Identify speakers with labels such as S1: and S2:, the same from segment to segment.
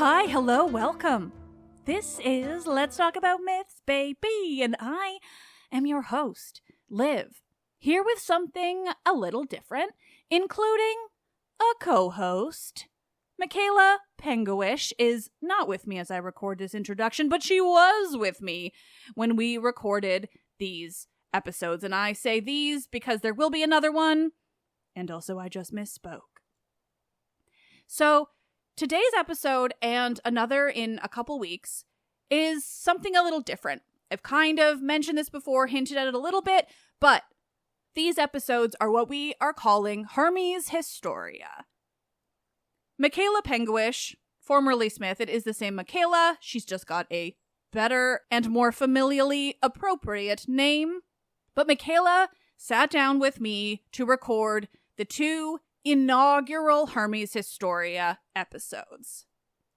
S1: Hi, hello, welcome. This is Let's Talk About Myths, baby, and I am your host, Liv, here with something a little different, including a co-host. Michaela Penguish is not with me as I record this introduction, but she was with me when we recorded these episodes, and I say these because there will be another one, and also I just misspoke. So, today's episode, and another in a couple weeks, is something a little different. I've kind of mentioned this before, hinted at it a little bit, but these episodes are what we are calling Hermes Historia. Michaela Penguish, formerly Smith, it is the same Michaela, she's just got a better and more familially appropriate name. But Michaela sat down with me to record the two inaugural Hermes Historia episodes.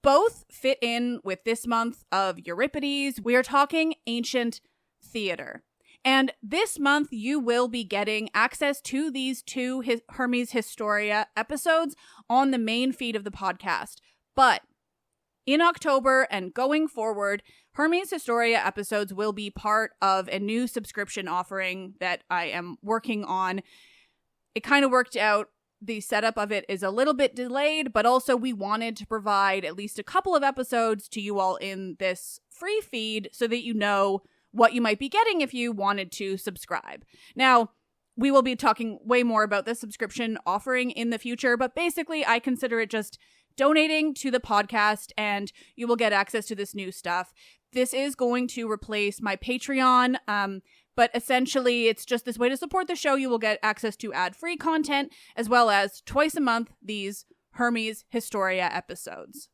S1: Both fit in with this month of Euripides. We are talking ancient theater. And this month you will be getting access to these two Hermes Historia episodes on the main feed of the podcast. But in October and going forward, Hermes Historia episodes will be part of a new subscription offering that I am working on. It kind of worked out. The setup of it is a little bit delayed, but also we wanted to provide at least a couple of episodes to you all in this free feed so that you know what you might be getting if you wanted to subscribe. Now, we will be talking way more about this subscription offering in the future, but basically I consider it just donating to the podcast and you will get access to this new stuff. This is going to replace my Patreon, but essentially, it's just this way to support the show. You will get access to ad-free content, as well as twice a month, these Hermes Historia episodes.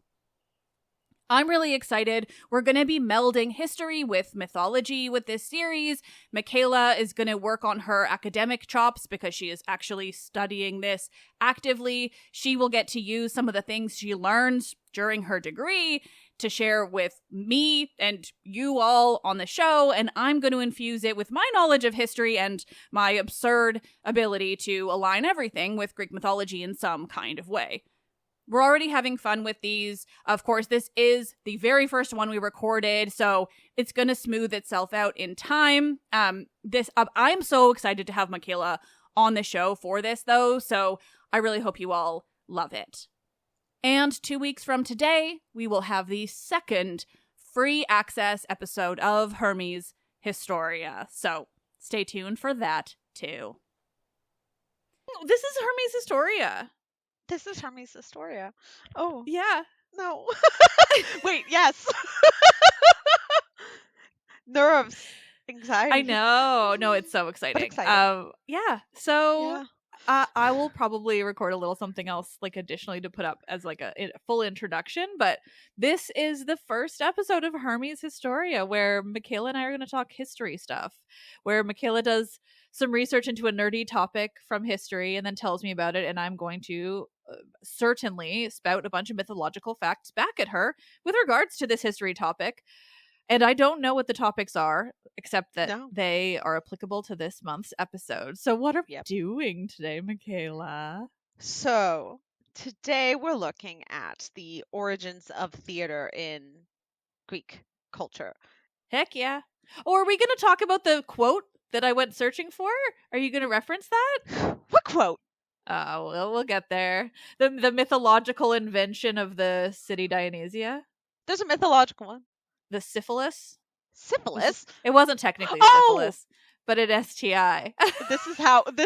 S1: I'm really excited. We're going to be melding history with mythology with this series. Michaela is going to work on her academic chops because she is actually studying this actively. She will get to use some of the things she learned during her degree to share with me and you all on the show, and I'm going to infuse it with my knowledge of history and my absurd ability to align everything with Greek mythology in some kind of way. We're already having fun with these. Of course, this is the very first one we recorded, so it's going to smooth itself out in time. I'm so excited to have Michaela on the show for this, though, so I really hope you all love it. And 2 weeks from today, we will have the second free access episode of Hermes Historia. So stay tuned for that, too. This is Hermes Historia.
S2: This is Hermes Historia. Oh.
S1: Yeah.
S2: No. Wait, yes. Nerves. Anxiety.
S1: I know. No, it's so exciting.
S2: But exciting.
S1: Yeah. So...
S2: Yeah.
S1: I will probably record a little something else, like, additionally to put up as, like, a full introduction, but this is the first episode of Hermes Historia, where Michaela and I are going to talk history stuff, where Michaela does some research into a nerdy topic from history and then tells me about it, and I'm going to certainly spout a bunch of mythological facts back at her with regards to this history topic. And I don't know what the topics are, except that they are applicable to this month's episode. So what are we doing today, Michaela?
S2: So, today we're looking at the origins of theater in Greek culture.
S1: Heck yeah. Or are we going to talk about the quote that I went searching for? Are you going to reference that?
S2: What quote?
S1: Oh, well, we'll get there. The mythological invention of the city Dionysia.
S2: There's a mythological one.
S1: The syphilis?
S2: Syphilis?
S1: It wasn't technically syphilis, but an STI.
S2: This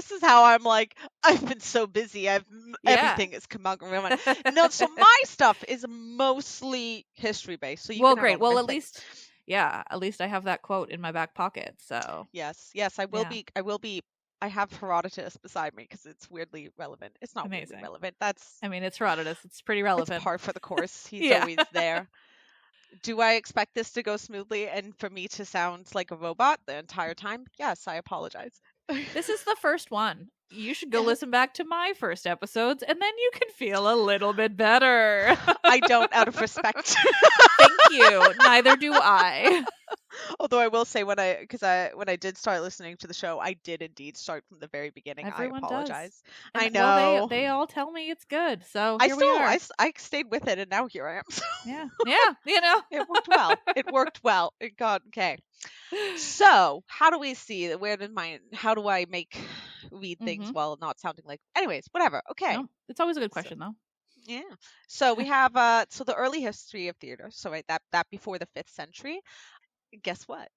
S2: is how I'm like, I've been so busy. Everything is come out. No, so my stuff is mostly history based. So you can
S1: great. Well, at least I have that quote in my back pocket. So
S2: yes, I will be. I have Herodotus beside me because it's weirdly relevant. It's not amazing. Really relevant.
S1: It's Herodotus. It's pretty relevant.
S2: It's par for the course. He's always there. Do I expect this to go smoothly and for me to sound like a robot the entire time? Yes, I apologize.
S1: This is the first one. You should go listen back to my first episodes and then you can feel a little bit better.
S2: I don't, out of respect.
S1: Thank you. Neither do I.
S2: Although I will say when I did start listening to the show, I did indeed start from the very beginning. I
S1: Everyone does.
S2: apologize.
S1: And
S2: I
S1: well,
S2: know.
S1: they all tell me it's good. So
S2: I
S1: here we
S2: still
S1: are.
S2: I stayed with it, and now here I am. So
S1: Yeah. Yeah, you know.
S2: it worked well. It worked well. It got okay. So how do we see that? How do I read things
S1: Mhm.
S2: while not sounding like? Anyways, whatever. Okay.
S1: No, it's always a good
S2: So
S1: question though.
S2: yeah. So we have so the early history of theater. So right, that before the 5th century. Guess what?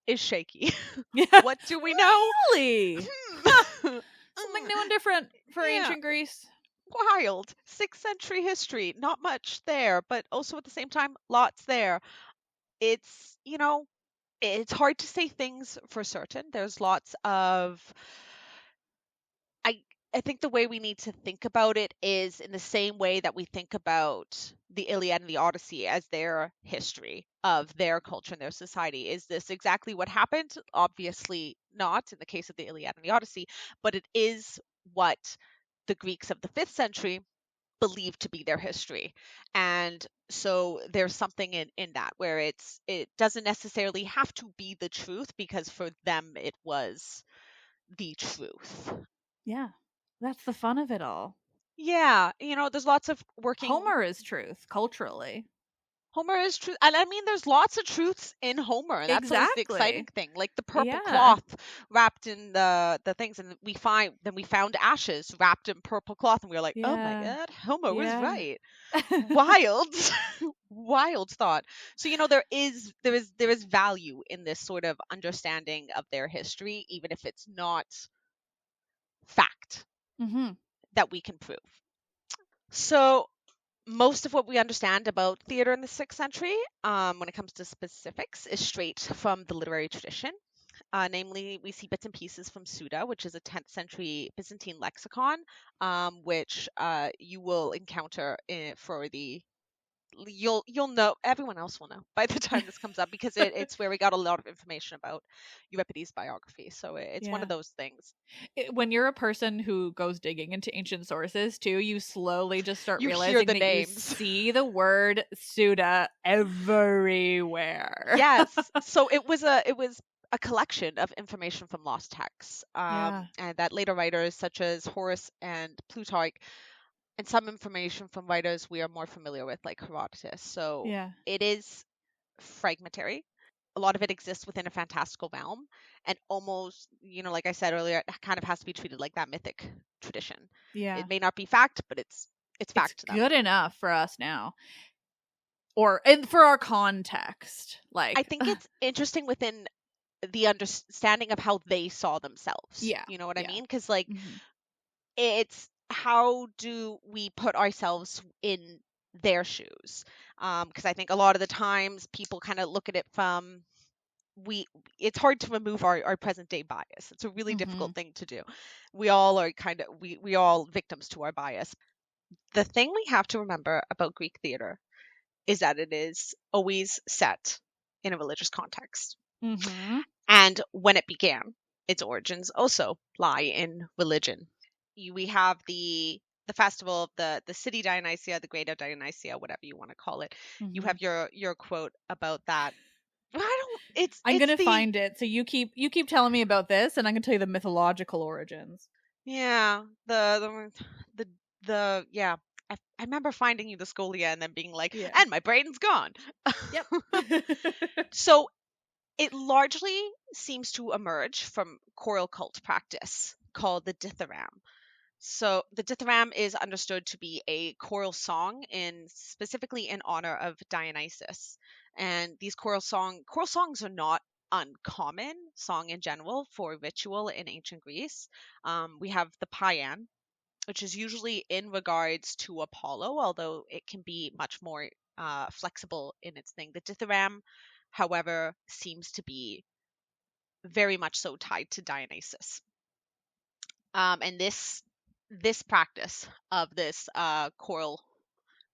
S2: Is shaky.
S1: Yeah.
S2: What do we know?
S1: Really?
S2: Hmm.
S1: Something new and different for
S2: Yeah,
S1: ancient Greece.
S2: wild. 6th century history. Not much there, but also at the same time, lots there. It's, it's hard to say things for certain. There's lots of I I think the way we need to think about it is in the same way that we think about the Iliad and the Odyssey as their history of their culture and their society. Is this exactly what happened? Obviously not in the case of the Iliad and the Odyssey, but it is what the Greeks of the 5th century believed to be their history. And so there's something in that where it doesn't necessarily have to be the truth because for them it was the truth.
S1: Yeah. That's the fun of it all.
S2: Yeah, there's lots of working.
S1: Homer is truth culturally.
S2: Homer is true, and I mean, there's lots of truths in Homer, and that's always the exciting
S1: Exactly.
S2: thing. Like the purple
S1: Yeah.
S2: cloth wrapped in the things, and we found ashes wrapped in purple cloth, and we were like, oh my
S1: Yeah.
S2: god, Homer was
S1: Yeah.
S2: right. Wild, wild thought. So there is value in this sort of understanding of their history, even if it's not fact
S1: Mhm.
S2: that we can prove. So most of what we understand about theater in the 6th century, when it comes to specifics, is straight from the literary tradition. Namely, we see bits and pieces from Suda, which is a 10th century Byzantine lexicon, which you will encounter for the you'll know, everyone else will know by the time this comes up, because it's where we got a lot of information about Euripides' biography. So it's one of
S1: Yeah.
S2: those things.
S1: When you're a person who goes digging into ancient sources too, you slowly just start
S2: You hear
S1: realizing
S2: the
S1: that you
S2: names.
S1: see the word Suda everywhere.
S2: Yes. So it was a collection of information from lost texts,
S1: Yeah.
S2: and that later writers such as Horace and Plutarch, and some information from writers we are more familiar with, like Herodotus. So
S1: Yeah.
S2: it is fragmentary. A lot of it exists within a fantastical realm, and almost, like I said earlier, it kind of has to be treated like that mythic tradition.
S1: Yeah.
S2: It may not be fact, but it's
S1: It's
S2: fact to them.
S1: good enough for us now. And for our context.
S2: I
S1: Like
S2: think it's interesting within the understanding of how they saw themselves.
S1: yeah.
S2: You know what I
S1: Yeah.
S2: mean? Because like
S1: Mhm.
S2: it's how do we put ourselves in their shoes? Because I think a lot of the times people kind of look at it from we. It's hard to remove our present day bias. It's a really difficult
S1: Mhm.
S2: thing to do. We all are we all victims to our bias. The thing we have to remember about Greek theater is that it is always set in a religious context.
S1: Mhm.
S2: And when it began, its origins also lie in religion. We have the festival of the city Dionysia, the greater Dionysia, whatever you want to call it. You
S1: Mhm.
S2: have your quote about that. I don't.
S1: I'm
S2: It's
S1: gonna
S2: the
S1: find it. So you keep telling me about this, and I'm gonna tell you the mythological origins.
S2: yeah the yeah. I remember finding you the Scholia and then being like,
S1: Yeah.
S2: and my brain's gone.
S1: Yep.
S2: So it largely seems to emerge from choral cult practice called the dithyramb. So the dithyramb is understood to be a choral song specifically in honor of Dionysus. And these choral songs are not uncommon song in general for ritual in ancient Greece. We have the paean, which is usually in regards to Apollo, although it can be much more flexible in its thing. The dithyramb, however, seems to be very much so tied to Dionysus. And this practice of this choral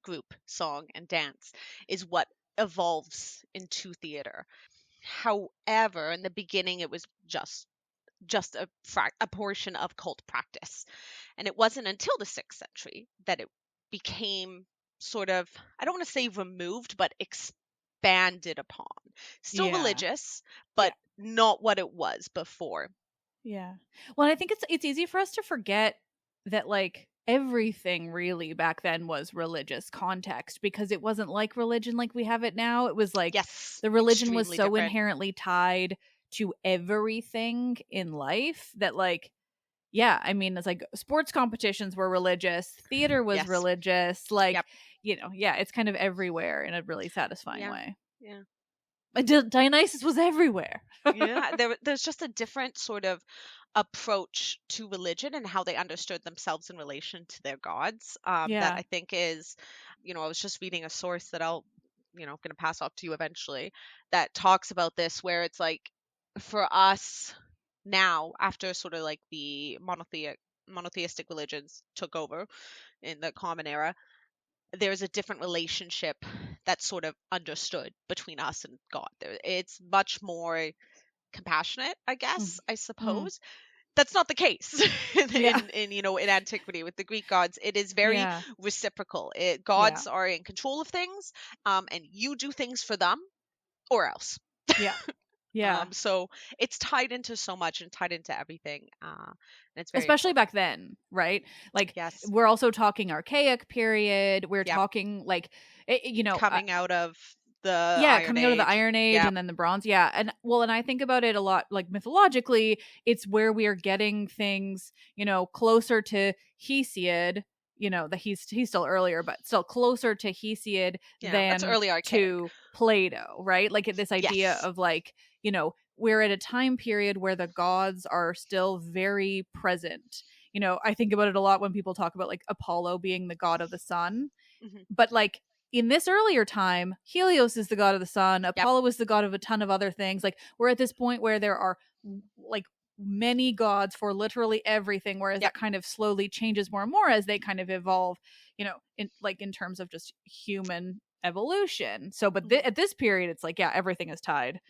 S2: group song and dance is what evolves into theater. However, in the beginning, it was just a portion of cult practice, and it wasn't until the 6th century that it became sort of, I don't want to say removed, but expanded upon. Still
S1: Yeah.
S2: religious, but not what it was before.
S1: Yeah. Well, I think it's easy for us to forget that like everything really back then was religious context, because it wasn't like religion like we have it now. It was like
S2: Yes,
S1: the religion was
S2: extremely
S1: so
S2: different.
S1: inherently tied to everything in life that like, yeah, I mean, it's like sports competitions were religious, theater was
S2: Yes.
S1: religious, like,
S2: Yep.
S1: yeah, it's kind of everywhere in a really satisfying
S2: Yeah.
S1: way.
S2: Yeah.
S1: Dionysus was everywhere.
S2: Yeah. There's just a different sort of approach to religion and how they understood themselves in relation to their gods. That
S1: Yeah.
S2: I think is, I was just reading a source that I'll, going to pass off to you eventually, that talks about this, where it's like, for us now, after sort of like the monotheistic religions took over in the common era, there's a different relationship that's sort of understood between us and God. It's much more compassionate, I guess, I
S1: Mm.
S2: suppose. That's not the case
S1: Yeah.
S2: in antiquity with the Greek gods. It is very
S1: Yeah.
S2: reciprocal.
S1: Yeah.
S2: Gods are in control of things, and you do things for them or else.
S1: Yeah. Yeah.
S2: So it's tied into so much and tied into everything, and it's very
S1: Especially
S2: important.
S1: back then, right? Like
S2: Yes.
S1: we're also talking archaic period. We're
S2: Yep.
S1: talking like
S2: Coming out of the
S1: yeah,
S2: Iron
S1: coming out of the
S2: Age.
S1: Iron Age
S2: Yep.
S1: and then the Bronze. Yeah. And I think about it a lot like mythologically, it's where we are getting things, closer to Hesiod, that he's still earlier, but still closer to Hesiod
S2: Yeah, that's
S1: than
S2: early archaic.
S1: to Plato, right? Like this idea
S2: Yes.
S1: of like, we're at a time period where the gods are still very present. I think about it a lot when people talk about like Apollo being the god of the sun,
S2: Hmm.
S1: but like in this earlier time, Helios is the god of the sun,
S2: Yep.
S1: Apollo is the god of a ton of other things. Like we're at this point where there are like many gods for literally everything, whereas
S2: Yep.
S1: that kind of slowly changes more and more as they kind of evolve, in terms of just human evolution. So but
S2: Hmm.
S1: at this period it's like, yeah, everything is tied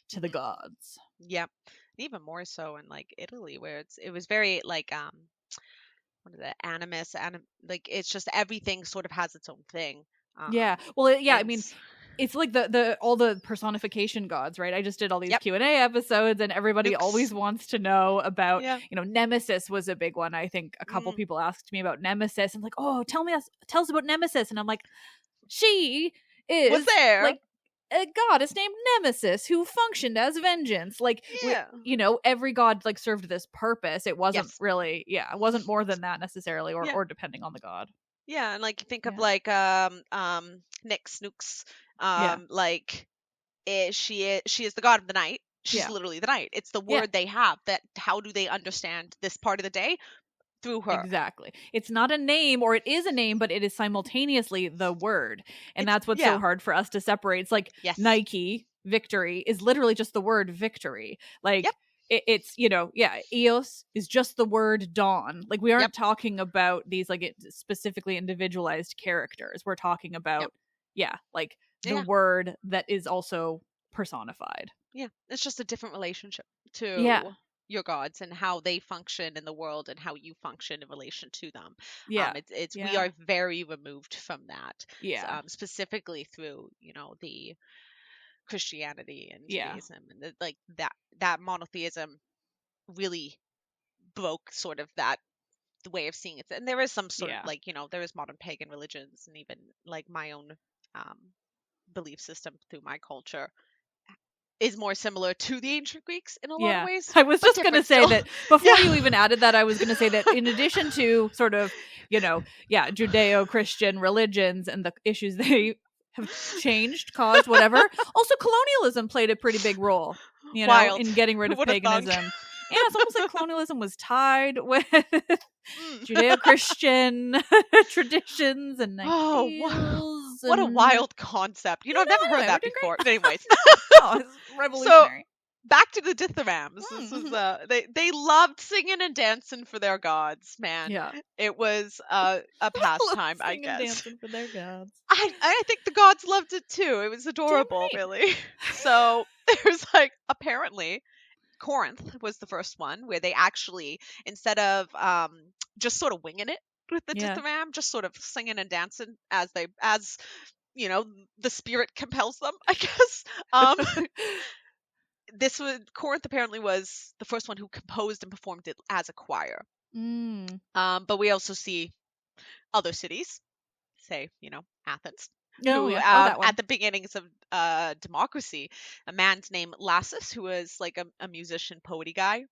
S1: to the
S2: Hmm.
S1: gods.
S2: Yep. Even more so in like Italy, where it was very like what is it, animus, like it's just everything sort of has its own thing.
S1: Yeah.
S2: Um
S1: Well, yeah, I
S2: and
S1: mean, it's like the all the personification gods, right? I just did all these
S2: yep.
S1: Q&A episodes and everybody
S2: Nukes.
S1: always wants to know about,
S2: Yeah.
S1: Nemesis was a big one. I think a couple
S2: Mm.
S1: people asked me about Nemesis and like, "Oh, tell us about Nemesis." And I'm like, "She
S2: Was
S1: is
S2: there?
S1: like a goddess named Nemesis who functioned as vengeance. Like
S2: Yeah.
S1: every god like served this purpose. It wasn't
S2: Yes.
S1: really, yeah, it wasn't more than that necessarily, or
S2: Yeah.
S1: or depending on the god."
S2: Yeah, and like think of
S1: Yeah.
S2: like Nyx, Nukes,
S1: Yeah.
S2: like she is the god of the night. She's
S1: Yeah.
S2: literally the night. It's the
S1: Yeah.
S2: word they have. That how do they understand this part of the day? Through her.
S1: Exactly. It's not a name, or it is a name, but it is simultaneously the word. And
S2: It's
S1: that's what's so
S2: yeah.
S1: hard for us to separate. It's like
S2: Yes.
S1: Nike, victory, is literally just the word victory.
S2: Yep.
S1: Like it's, yeah, Eos is just the word dawn. Like we
S2: Yep.
S1: aren't talking about these like specifically individualized characters. We're talking
S2: Yep.
S1: about, yeah, like the
S2: Yeah.
S1: word that is also personified.
S2: Yeah. It's just a different relationship
S1: Yeah.
S2: to your gods and how they function in the world and how you function in relation to them.
S1: Yeah.
S2: It's we
S1: Yeah.
S2: are very removed from that,
S1: Yeah.
S2: specifically through the Christianity and
S1: Yeah.
S2: Judaism, and like that monotheism really broke sort of that the way of seeing it. And there is some sort of
S1: Yeah.
S2: like there is modern pagan religions, and even like my own um, belief system through my culture is more similar to the ancient Greeks in a lot of
S1: Yeah.
S2: ways,
S1: I was
S2: but
S1: just going to
S2: different
S1: say
S2: still.
S1: that before
S2: Yeah.
S1: you even added that, I was going to say that in addition to sort of, yeah, Judeo Christian religions and the issues they have changed, caused, whatever, also colonialism played a pretty big role,
S2: Wild.
S1: in getting rid
S2: Who
S1: of
S2: would have thunk?
S1: paganism. Yeah, it's almost like colonialism was tied with
S2: Mm.
S1: Judeo Christian traditions and
S2: Oh,
S1: ideals.
S2: what a
S1: And
S2: wild concept. I've never heard
S1: anyway, we're
S2: that
S1: doing
S2: before.
S1: great.
S2: But anyways.
S1: Oh, it's
S2: So
S1: revolutionary.
S2: back to the dithyrambs. This is
S1: Mm-hmm.
S2: they loved singing and dancing for their gods, man.
S1: Yeah.
S2: It was a pastime, I
S1: Singing and
S2: guess.
S1: dancing for their gods.
S2: I think the gods loved it too. It was
S1: Damn
S2: adorable,
S1: right.
S2: really. So there's like apparently Corinth was the first one where they actually, instead of just sort of winging it with the
S1: Yeah.
S2: dithyramb, just sort of singing and dancing as the spirit compels them, I guess. Corinth apparently was the first one who composed and performed it as a choir. But we also see other cities, say, Athens,
S1: Oh,
S2: who
S1: yeah. Oh, that one.
S2: at the beginnings of democracy, a man's named Lassus, who was like a musician, poety guy,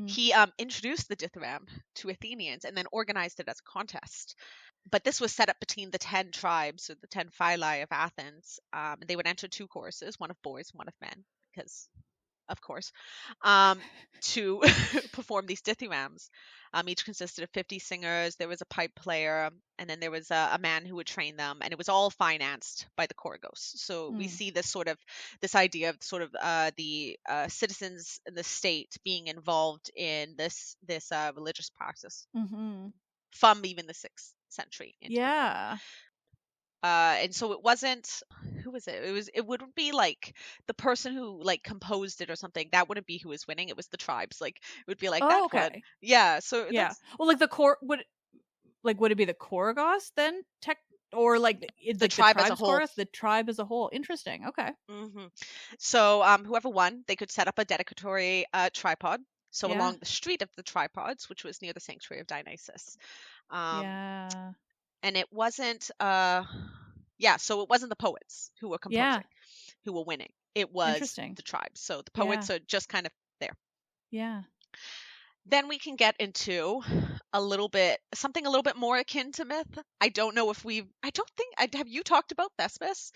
S2: he introduced the dithyramb to Athenians and then organized it as a contest. But this was set up between the 10 tribes, or the 10 phylae of Athens. They would enter 2 choruses, one of boys, one of men, because of course, to perform these dithyrambs. Each consisted of 50 singers. There was a pipe player, and then there was a man who would train them, and it was all financed by the Chorgos. So we see this idea of the citizens in the state being involved in this religious practice from even the 6th century.
S1: Yeah.
S2: And so it wasn't, who was it? It wouldn't be like the person who like composed it or something. That wouldn't be who was winning. It was the tribes. Like it would be like that one. Yeah. So
S1: yeah. Well, like would it be the Chorgos then? Or like the
S2: tribe as a whole.
S1: Chorus, the tribe as a whole. Interesting. Okay.
S2: So whoever won, they could set up a dedicatory tripod. So along the street of the tripods, which was near the sanctuary of Dionysus. And it wasn't so it wasn't the poets who were composing, who were winning. It was the tribes. So the poets are just kind of there.
S1: Yeah.
S2: Then we can get into something a little bit more akin to myth. I don't think have you talked about Thespis?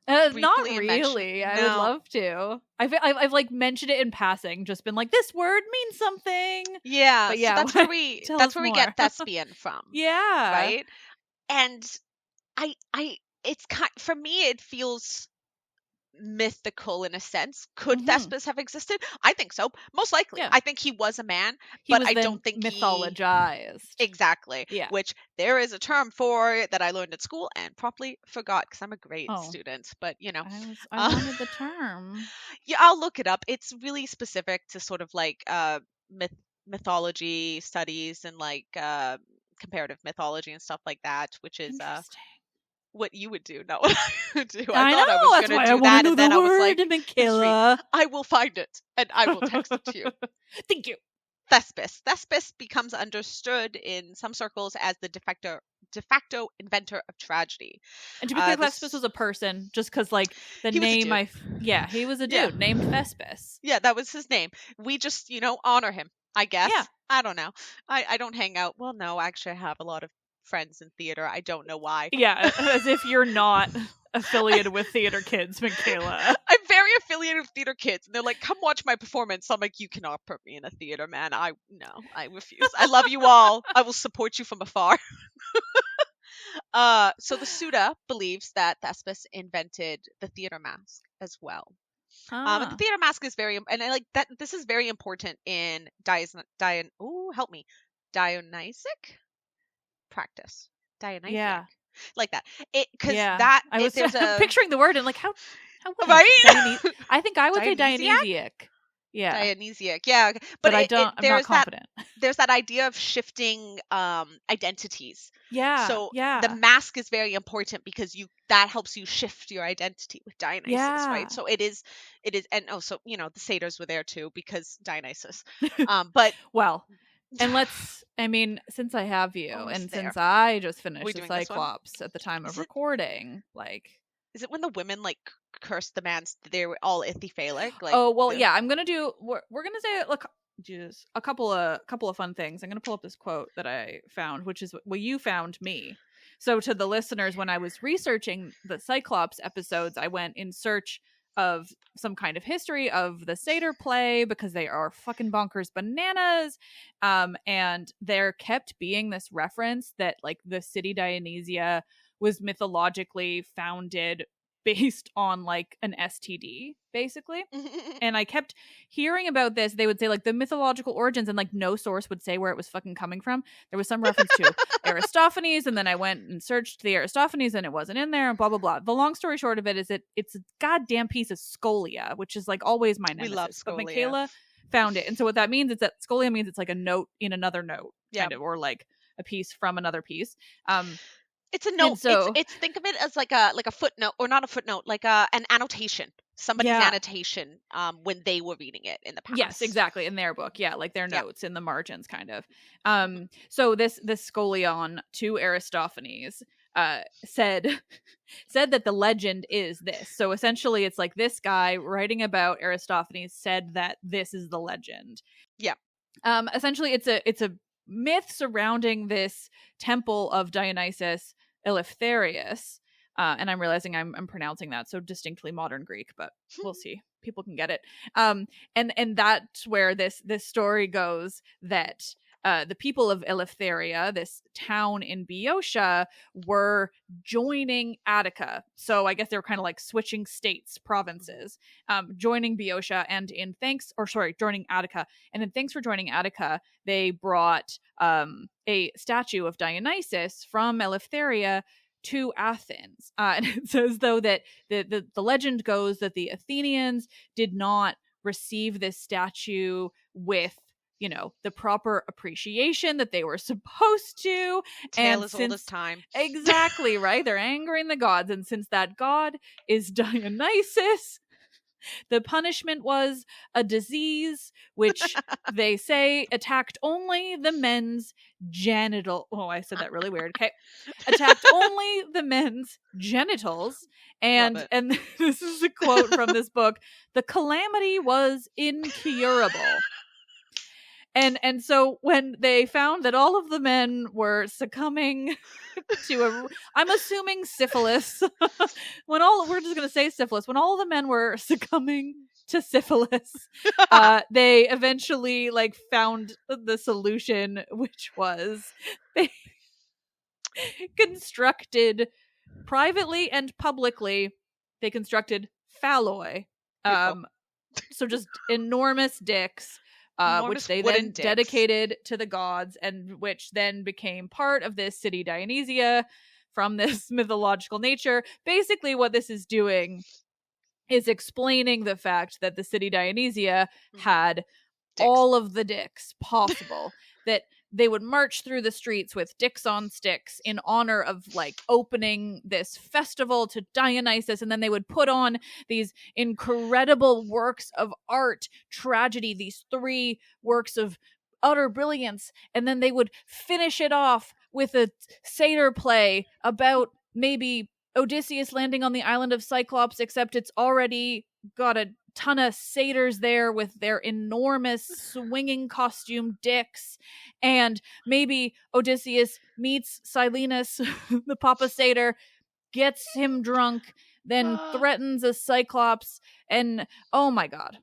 S1: Not really. I would love to. I've like mentioned it in passing, just been like, this word means something.
S2: Yeah, but yeah, so that's where we get thespian from.
S1: Yeah,
S2: right. And it's for me, it feels mythical in a sense. Could Thespis have existed? I think so. Most likely. I think he was a man, but I don't think
S1: mythologized.
S2: Exactly. Yeah. Which there is a term for that I learned at school and promptly forgot because I'm a great student. But
S1: I wanted the term.
S2: Yeah, I'll look it up. It's really specific to sort of like mythology studies and like comparative mythology and stuff like that, which is what you would do, not what I would do. I thought I was going to do that, and then I was like,
S1: Michaela.
S2: I will find it, and I will text it to you.
S1: Thank you.
S2: Thespis. Thespis becomes understood in some circles as the de facto inventor of tragedy.
S1: And to be clear, Thespis was a person, just because, like, the name he was a dude named Thespis.
S2: Yeah, that was his name. We just, honor him, I guess. Yeah. I don't know. I don't hang out. Well, no, actually, I have a lot of friends in theater. I don't know why.
S1: Yeah, as if you're not affiliated with Theater Kids, Michaela.
S2: I'm very affiliated with Theater Kids, and they're like, come watch my performance. I'm like, you cannot put me in a theater, man. I refuse. I love you all. I will support you from afar. So the Suda believes that Thespis invented the theater mask as well. And the theater mask is this is very important in Dionysic practice. Dionysic.
S1: Yeah.
S2: Like that. I was
S1: picturing the word and like how
S2: right?
S1: I think I would say Dionysiac. Yeah.
S2: Dionysiac. Yeah.
S1: But I'm not confident.
S2: There's that idea of shifting identities.
S1: Yeah.
S2: So the mask is very important because that helps you shift your identity with Dionysus, right? So it is and also, the satyrs were there too because Dionysus. But
S1: well, and since I have you, and since I just finished the Cyclops at the time of recording, like,
S2: is it when the women like cursed the man? They were all ithyphalic. Like,
S1: yeah. I'm gonna do. We're gonna say a couple of fun things. I'm gonna pull up this quote that I found, which is what you found me. So to the listeners, when I was researching the Cyclops episodes, I went in search of some kind of history of the satyr play because they are fucking bonkers bananas. And there kept being this reference that like the city Dionysia was mythologically founded based on like an STD, basically. And I kept hearing about this. They would say like the mythological origins, and like no source would say where it was fucking coming from. There was some reference to Aristophanes, and then I went and searched the Aristophanes and it wasn't in there, and blah blah blah. The long story short of it is that it's a goddamn piece of scholia, which is like always my nemesis.
S2: We love scholia.
S1: But Michaela found it. And so what that means is that scholia means it's like a note in another note, kind of, or like a piece from another piece.
S2: It's a note.
S1: And so,
S2: It's think of it as like a footnote, or not a footnote, like an annotation. Somebody's
S1: yeah.
S2: annotation when they were reading it in the
S1: Yes,
S2: past.
S1: exactly. In their book. Yeah, like their
S2: Yeah.
S1: notes in the margins, kind of. So this scholion to Aristophanes said said that the legend is this. So essentially it's like this guy writing about Aristophanes said that this is the legend.
S2: Yeah.
S1: Essentially it's a myth surrounding this temple of Dionysus Eleftherius. And I'm realizing I'm pronouncing that so distinctly modern Greek, but we'll see. People can get it. And that's where this story goes, that the people of Eleftheria, this town in Boeotia, were joining Attica. So I guess they were kind of like switching states, provinces, joining Boeotia, and joining Attica. And in thanks for joining Attica, they brought a statue of Dionysus from Eleftheria to Athens. And it says, though, that the legend goes that the Athenians did not receive this statue with, the proper appreciation that they were supposed to.
S2: Tale as old as time.
S1: Exactly, right? They're angering the gods. And since that god is Dionysus, the punishment was a disease which they say attacked only the men's genital. Oh, I said that really weird. Okay. Attacked only the men's genitals. And this is a quote from this book. The calamity was incurable. And so when they found that all of the men were succumbing to I'm assuming syphilis. We're just gonna say syphilis. When all of the men were succumbing to syphilis, they eventually found the solution, which was they constructed privately and publicly. They constructed phalloi, so just enormous dicks. Which they then dedicated to the gods, and which then became part of this city Dionysia from this mythological nature. Basically, what this is doing is explaining the fact that the city Dionysia had all of the dicks possible. That they would march through the streets with dicks on sticks in honor of opening this festival to Dionysus, and then they would put on these incredible works of art, tragedy, these 3 works of utter brilliance, and then they would finish it off with a satyr play about maybe Odysseus landing on the island of Cyclops, except it's already got a ton of satyrs there with their enormous swinging costume dicks, and maybe Odysseus meets Silenus, the Papa Satyr, gets him drunk, then threatens a Cyclops, and oh my god.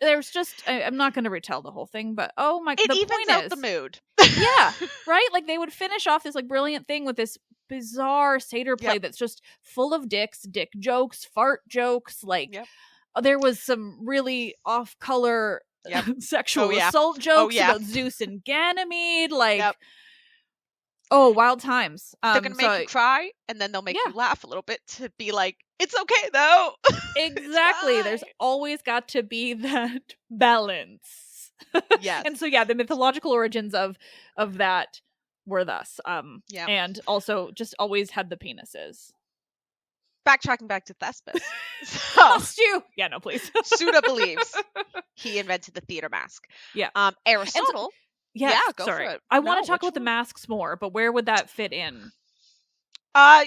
S1: There's just, I'm not going to retell the whole thing, but oh my,
S2: it
S1: the
S2: evens
S1: point
S2: out
S1: is,
S2: the mood.
S1: Yeah, right? They would finish off this brilliant thing with this bizarre satyr play that's just full of dicks, dick jokes, fart jokes, there was some really off-color sexual assault jokes about Zeus and Ganymede, wild times.
S2: They're gonna make you cry, and then they'll make you laugh a little bit to be like, it's okay though.
S1: Exactly. There's always got to be that balance.
S2: Yes.
S1: And so the mythological origins of that were thus. And also just always had the penises.
S2: Backtracking back to Thespis.
S1: Must you? Yeah, no, please.
S2: Suda believes he invented the theater mask.
S1: Yeah.
S2: Aristotle. Go for it.
S1: I want to talk about the masks more, but where would that fit in?
S2: So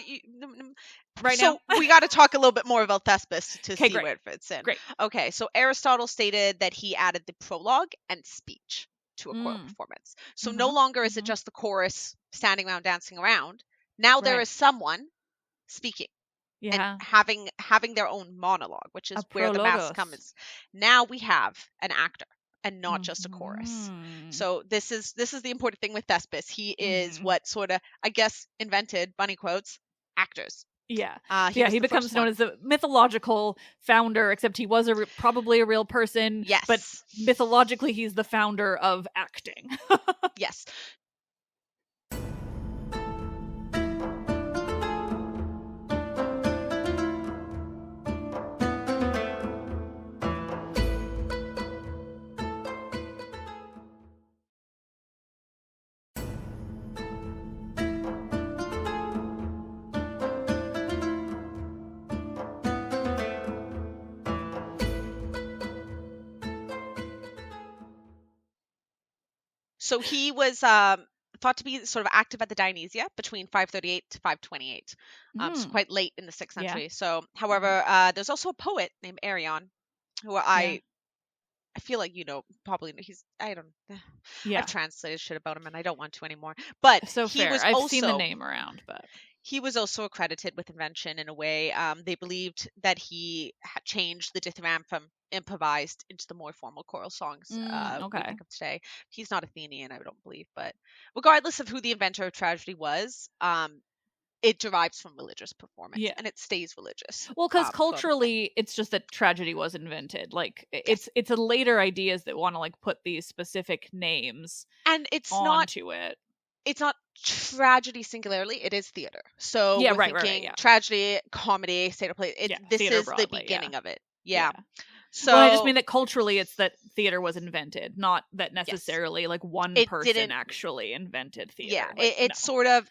S2: we got to talk a little bit more about Thespis to see
S1: great.
S2: where it fits in.
S1: Great.
S2: Okay, so Aristotle stated that he added the prologue and speech to a choral performance. So no longer is it just the chorus standing around, dancing around. Now there is someone speaking.
S1: Yeah.
S2: And having their own monologue, which is where the mask comes. Now we have an actor and not just a chorus. So this is the important thing with Thespis. He is what sort of, I guess, invented, bunny quotes, actors.
S1: Yeah. He becomes known as the mythological founder, except he was probably a real person.
S2: Yes.
S1: But mythologically, he's the founder of acting.
S2: Yes. So he was thought to be sort of active at the Dionysia between 538 to 528. So
S1: Hmm.
S2: quite late in the 6th
S1: Yeah.
S2: century. So, however, there's also a poet named Arion, who
S1: Yeah.
S2: I feel like probably he's I don't
S1: Yeah.
S2: I've translated shit about him and I don't want to anymore. But
S1: So fair. I've seen the name around, but
S2: he was also accredited with invention in a way. They believed that he had changed the dithyramb from improvised into the more formal choral songs we
S1: okay.
S2: think of today. He's not Athenian, I don't believe, but regardless of who the inventor of tragedy was, it derives from religious performance
S1: Yeah.
S2: and it stays religious.
S1: Well, because
S2: Throughout the thing.
S1: culturally, it's just that tragedy was invented. Like
S2: Yes,
S1: it's a later ideas that want to like put these specific names
S2: and
S1: onto it.
S2: it's not tragedy singularly, it is theater. So
S1: Yeah,
S2: we're
S1: right,
S2: thinking
S1: yeah.
S2: tragedy, comedy, theater play.
S1: Yeah,
S2: This
S1: theater
S2: is the
S1: broadly, yeah.
S2: beginning of it.
S1: Yeah.
S2: Yeah.
S1: Well, I just
S2: So
S1: mean that culturally it's that theater was invented, not that
S2: yes,
S1: necessarily like one
S2: it
S1: person
S2: didn't.
S1: actually invented
S2: Yeah,
S1: theater. Like no.
S2: it sort of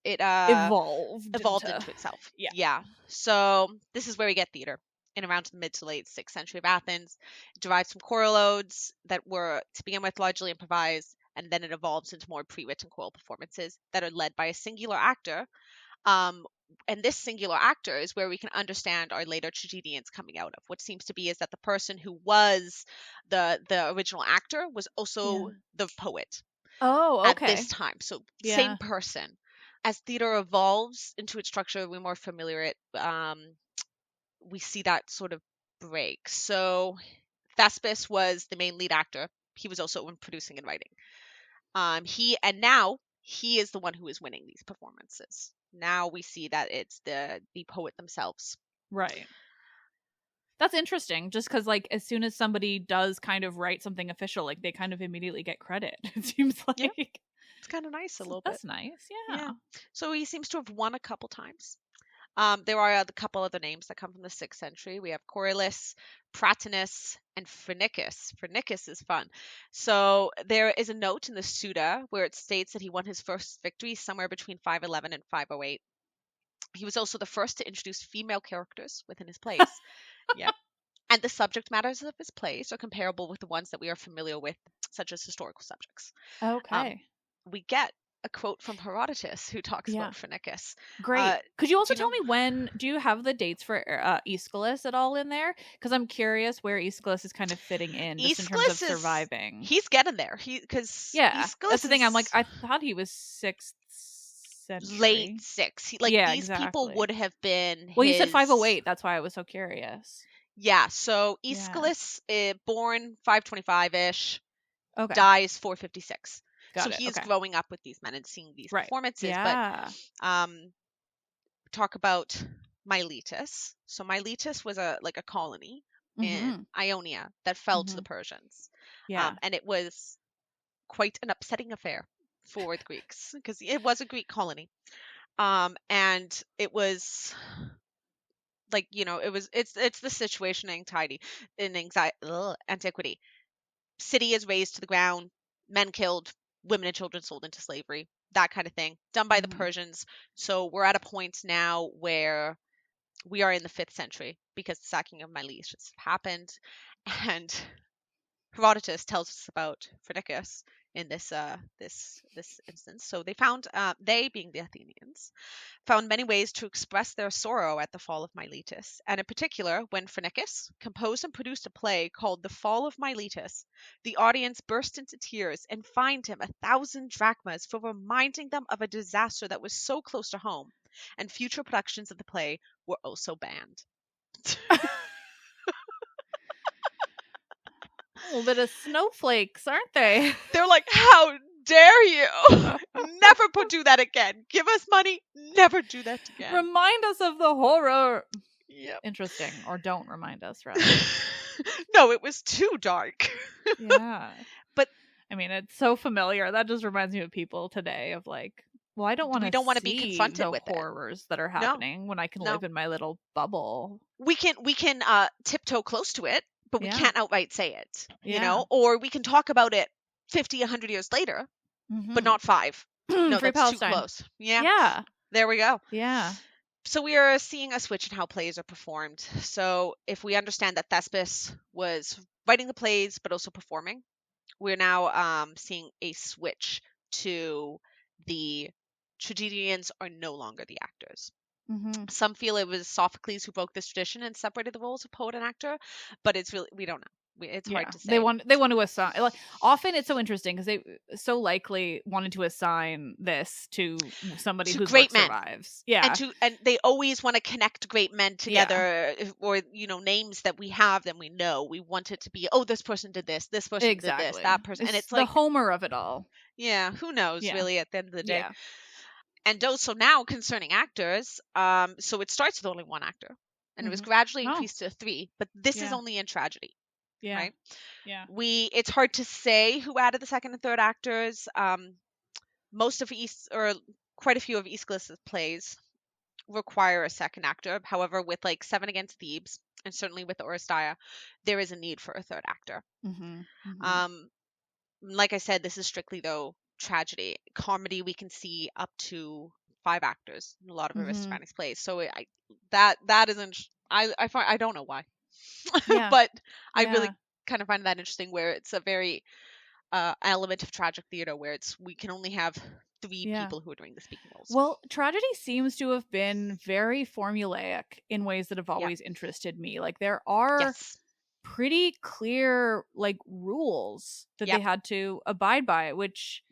S1: Evolved
S2: evolved
S1: into
S2: into itself.
S1: yeah.
S2: Yeah. So this is where we get theater in around the mid to late 6th century of Athens. It derives from choral odes that were to begin with largely improvised, and then it evolves into more pre-written choral performances that are led by a singular actor. Um, and this singular actor is where we can understand our later tragedians coming out of. What seems to be is that the person who was the original actor was also the poet
S1: Oh,
S2: at this
S1: okay.
S2: time. So same
S1: Yeah.
S2: person. As theater evolves into its structure, we're more familiar it. We see that sort of break. So Thespis was the main lead actor. He was also in producing and writing. Now he is the one who is winning these performances. Now we see that it's the poet themselves.
S1: Right. That's interesting, just because like as soon as somebody does kind of write something official, like they kind of immediately get credit. It seems
S2: Yeah,
S1: like
S2: it's kind of nice a little bit.
S1: that's nice.
S2: Yeah.
S1: Yeah.
S2: So he seems to have won a couple times. There are a couple other names that come from the 6th century. We have Corylus, Pratinus, and Phrynichus. Phrynichus is fun. So there is a note in the Suda where it states that he won his first victory somewhere between 511 and 508. He was also the first to introduce female characters within his plays. Yep. And the subject matters of his plays are comparable with the ones that we are familiar with, such as historical subjects. Um,
S1: Okay.
S2: we get a quote from Herodotus who talks
S1: Yeah.
S2: about Phrynichus.
S1: Great. Could you also
S2: Do you
S1: tell
S2: know?
S1: me when? Do you have the dates for Aeschylus at all in there? Because I'm curious where Aeschylus is kind of fitting in, just in terms of
S2: Aeschylus is
S1: surviving.
S2: he's getting there. Because
S1: Yeah, that's
S2: Aeschylus
S1: the thing. I'm like,
S2: is
S1: I thought he was 6th
S2: late
S1: century.
S2: 6. Like
S1: Yeah,
S2: these people
S1: exactly.
S2: would have been
S1: Well, you said
S2: his.
S1: 508. That's why I was so curious.
S2: Yeah. So
S1: Yeah.
S2: Aeschylus, born 525 ish,
S1: Okay.
S2: dies 456. So
S1: Got it.
S2: he is
S1: Okay.
S2: growing up with these men and seeing these
S1: Right.
S2: performances. But
S1: Yeah.
S2: um, talk about Miletus. So Miletus was a colony in
S1: Mm-hmm.
S2: Ionia that fell to
S1: Mm-hmm.
S2: the Persians,
S1: Yeah.
S2: and it was quite an upsetting affair for the Greeks because it was a Greek colony, and it was like it's the situation anxiety in antiquity. City is razed to the ground, men killed, women and children sold into slavery, that kind of thing, done by the
S1: Mm-hmm.
S2: Persians. So we're at a point now where we are in the 5th century because the sacking of Miletus happened, and Herodotus tells us about Phrynichus in this instance. So they being the Athenians found many ways to express their sorrow at the fall of Miletus, and in particular, when Phrynichus composed and produced a play called The Fall of Miletus, the audience burst into tears and fined him 1,000 drachmas for reminding them of a disaster that was so close to home, and future productions of the play were also banned.
S1: A little bit of snowflakes, aren't they?
S2: They're like, how dare you? Never do that again. Give us money. Never do that again.
S1: Remind us of the horror.
S2: Yep.
S1: Interesting. Or don't remind us, rather.
S2: No, it was too dark.
S1: Yeah.
S2: But
S1: I mean, it's so familiar. That just reminds me of people today of like, well, I don't want
S2: we
S1: to
S2: don't want to be
S1: see
S2: confronted
S1: the
S2: with it.
S1: horrors that are
S2: No,
S1: happening when I can
S2: no.
S1: live in my little bubble.
S2: We can tiptoe close to it, but we
S1: Yeah.
S2: can't outright say it,
S1: Yeah.
S2: or we can talk about it 50, 100 years later, but not 5. No,
S1: Free
S2: that's too
S1: Palestine.
S2: close. Yeah.
S1: Yeah.
S2: There we go.
S1: Yeah.
S2: So we are seeing a switch in how plays are performed. So if we understand that Thespis was writing the plays but also performing, we're now seeing a switch to the tragedians are no longer the actors.
S1: Mm-hmm.
S2: Some feel it was Sophocles who broke this tradition and separated the roles of poet and actor, but it's really, we don't know. It's hard to say.
S1: They want to assign, like, often it's so interesting because they so likely wanted to assign this to somebody
S2: To
S1: whose
S2: great
S1: work
S2: men.
S1: survives. Yeah.
S2: And they always want to connect great men together, or names that we have that we know. We want it to be, oh, this person did this person did this, that person, and it's
S1: the
S2: like
S1: Homer of it all.
S2: yeah, who knows
S1: Yeah.
S2: really at the end of the day.
S1: Yeah.
S2: And also now concerning actors, so it starts with only one actor, and it was
S1: Mm-hmm.
S2: gradually increased to 3, but this is
S1: Yeah.
S2: only in tragedy.
S1: Yeah.
S2: Right?
S1: Yeah.
S2: It's hard to say who added the second and third actors. Most of quite a few of Aeschylus's plays require a second actor. However, with like Seven Against Thebes and certainly with the Oresteia, there is a need for a third actor.
S1: Mm-hmm. Mm-hmm.
S2: Like I said, this is strictly though tragedy. Comedy we can see up to 5 actors in a lot of Aristophanes plays. So that isn't. I don't know why,
S1: Yeah.
S2: but I really kind of find that interesting where it's a very element of tragic theater where we can only have 3 people who are doing the speaking roles.
S1: Well, tragedy seems to have been very formulaic in ways that have always interested me. Like, there are pretty clear like rules that they had to abide by, which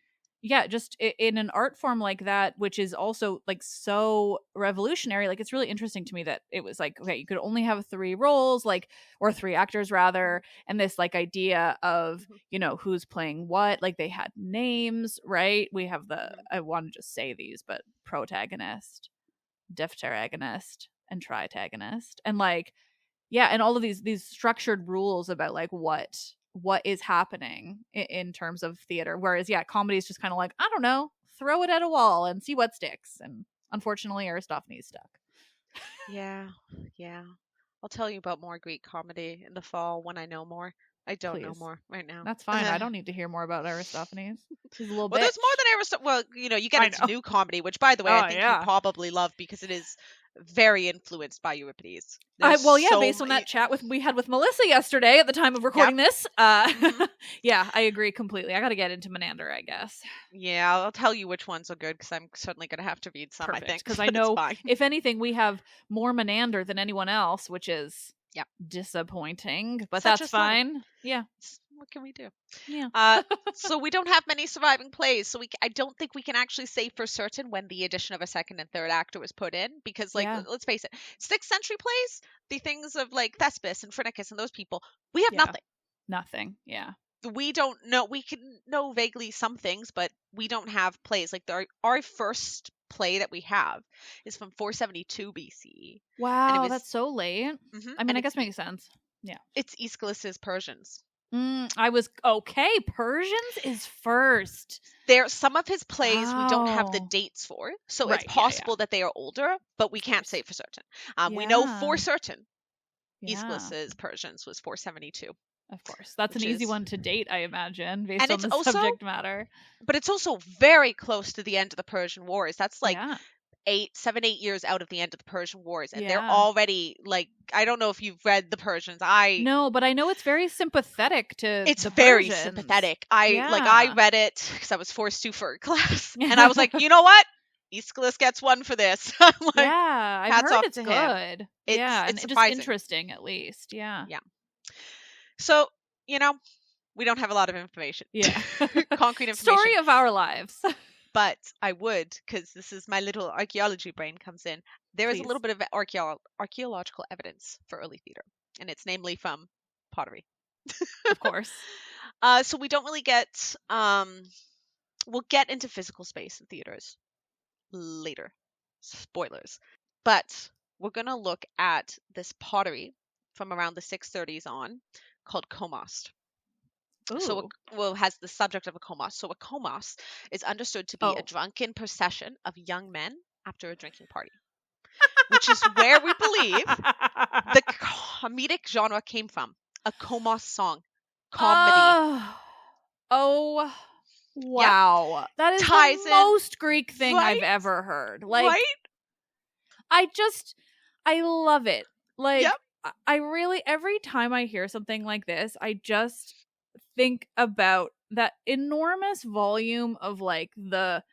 S1: just in an art form like that, which is also like so revolutionary, like it's really interesting to me that it was like, okay, you could only have 3 roles, like, or 3 actors rather, and this like idea of who's playing what, like they had names, right? We have I want to just say these, but protagonist, deuteragonist, and tritagonist, and like and all of these structured rules about like what is happening in terms of theater, whereas comedy is just kind of like, I don't know, throw it at a wall and see what sticks, and unfortunately Aristophanes stuck.
S2: yeah I'll tell you about more Greek comedy in the fall when I know more. I don't know more right now.
S1: That's fine. I don't need to hear more about Aristophanes. He's a little
S2: well,
S1: bitch.
S2: there's more than Aristophanes. Well, you get into new comedy, which, by the way, I think you probably love because it is very influenced by Euripides.
S1: Based on that chat we had with Melissa yesterday at the time of recording this. Yeah, I agree completely. I got to get into Menander, I guess.
S2: Yeah, I'll tell you which ones are good because I'm certainly going to have to read some.
S1: Perfect,
S2: I think
S1: because I know if anything we have more Menander than anyone else, which is disappointing, but that's fine. Yeah.
S2: What can we do?
S1: Yeah.
S2: So we don't have many surviving plays, so I don't think we can actually say for certain when the addition of a second and third actor was put in, because let's face it, 6th century plays, the things of like Thespis and Phrynichus and those people, we have
S1: nothing. Yeah.
S2: We don't know. We can know vaguely some things, but we don't have plays. Like our first play that we have is from 472 BCE.
S1: Wow, that's so late.
S2: Mm-hmm,
S1: I mean, I guess makes sense. Yeah.
S2: It's Aeschylus's Persians.
S1: I was okay. Persians is first.
S2: There, some of his plays we don't have the dates for, so it's possible that they are older, but we can't say for certain. We know for certain Aeschylus's Persians was 472.
S1: Of course, that's an easy one to date, I imagine, based on the subject matter.
S2: But it's also very close to the end of the Persian Wars. That's like 8 years out of the end of the Persian Wars, and they're already like, I don't know if you've read the Persians. No,
S1: but I know it's very sympathetic to.
S2: It's very sympathetic. I read it because I was forced to for a class, and I was like, you know what? Aeschylus gets one for this. I'm like,
S1: I've heard it's good.
S2: It's
S1: just interesting at least. Yeah.
S2: So we don't have a lot of information.
S1: Yeah.
S2: Concrete information.
S1: Story of our lives.
S2: But I would, because this is my little archaeology brain comes in. There is a little bit of archaeological evidence for early theater, and it's namely from pottery.
S1: Of course.
S2: So we don't really get. We'll get into physical space in theaters later. Spoilers. But we're gonna look at this pottery from around the 630s on, called komos.
S1: Ooh.
S2: So has the subject of a komos. So a komos is understood to be a drunken procession of young men after a drinking party, which is where we believe the comedic genre came from. A komos song, comedy.
S1: Oh, wow! Yep. That is the most Greek thing I've ever heard. Like, I love it. Like, I really, every time I hear something like this, I just think about that enormous volume of like the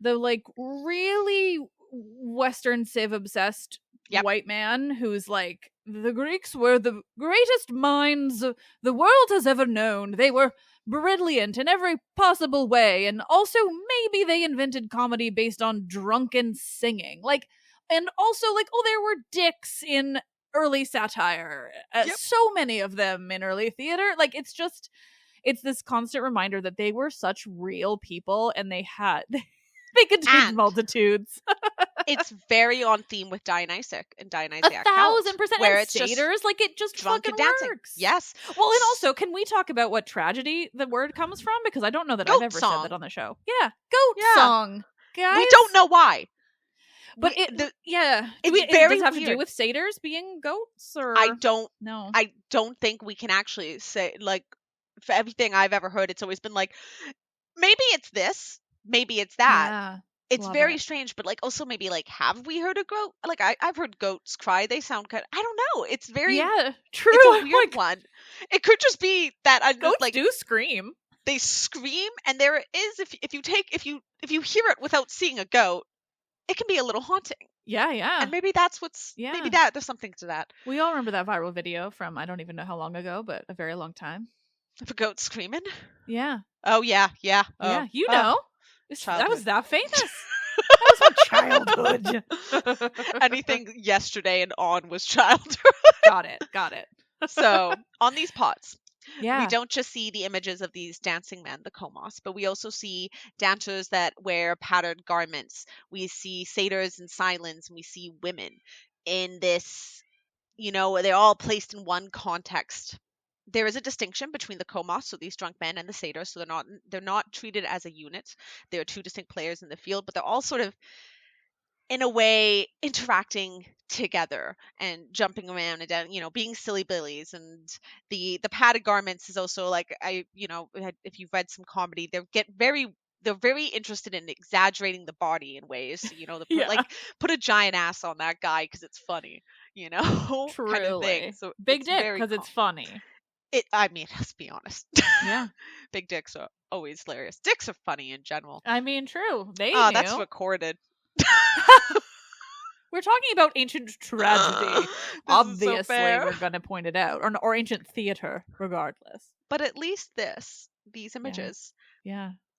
S1: like really Western Civ obsessed
S2: Yep.
S1: white man who's like, the Greeks were the greatest minds the world has ever known. They were brilliant in every possible way, and also maybe they invented comedy based on drunken singing. Like, and also like, oh, there were dicks in early satire.
S2: Yep.
S1: So many of them in early theater. Like, it's just, it's this constant reminder that they were such real people, and they had they could teach multitudes.
S2: It's very on theme with Dionysiac and Dionysiac
S1: 1,000%,
S2: where
S1: and
S2: it's
S1: satyrs, like it just
S2: drunken
S1: fucking
S2: dancing.
S1: works.
S2: Yes.
S1: Well, and also, can we talk about what tragedy the word comes from? Because I don't know that I've ever said that on the show. Yeah, goat song, guys.
S2: We don't know why,
S1: but
S2: it's
S1: does it have to do with satyrs being goats, or
S2: I don't
S1: know.
S2: I don't think we can actually say, like, for everything I've ever heard, it's always been like, maybe it's this, maybe it's that.
S1: Yeah.
S2: It's very strange, but like also maybe like, have we heard a goat? Like I've heard goats cry. They sound kind of, I don't know. It's very
S1: true.
S2: It's a weird one. It could just be that
S1: goats
S2: like
S1: do scream.
S2: They scream, and there is if you hear it without seeing a goat, it can be a little haunting.
S1: Yeah.
S2: And maybe that's maybe there's something to that.
S1: We all remember that viral video from I don't even know how long ago, but a very long time.
S2: Of a goat screaming?
S1: Yeah.
S2: Oh yeah.
S1: Yeah, you know. That was that famous. That was my childhood.
S2: Anything yesterday and on was childhood.
S1: Got it.
S2: So, on these pots,
S1: we
S2: don't just see the images of these dancing men, the komos, but we also see dancers that wear patterned garments. We see satyrs in silence, and we see women in this, they're all placed in one context. There is a distinction between the komos, so these drunk men, and the satyrs, so they're not treated as a unit. They're two distinct players in the field, but they're all sort of, in a way, interacting together and jumping around and being silly billies. And the padded garments is also like, if you've read some comedy, they're very interested in exaggerating the body in ways. So, put a giant ass on that guy because it's funny,
S1: Truly.
S2: kind of thing. So
S1: big dick because it's funny.
S2: Let's be honest.
S1: Yeah.
S2: Big dicks are always hilarious. Dicks are funny in general.
S1: I mean, true. They knew.
S2: That's recorded.
S1: We're talking about ancient tragedy. Obviously,
S2: so
S1: we're going to point it out. Or ancient theater, regardless.
S2: But at least these images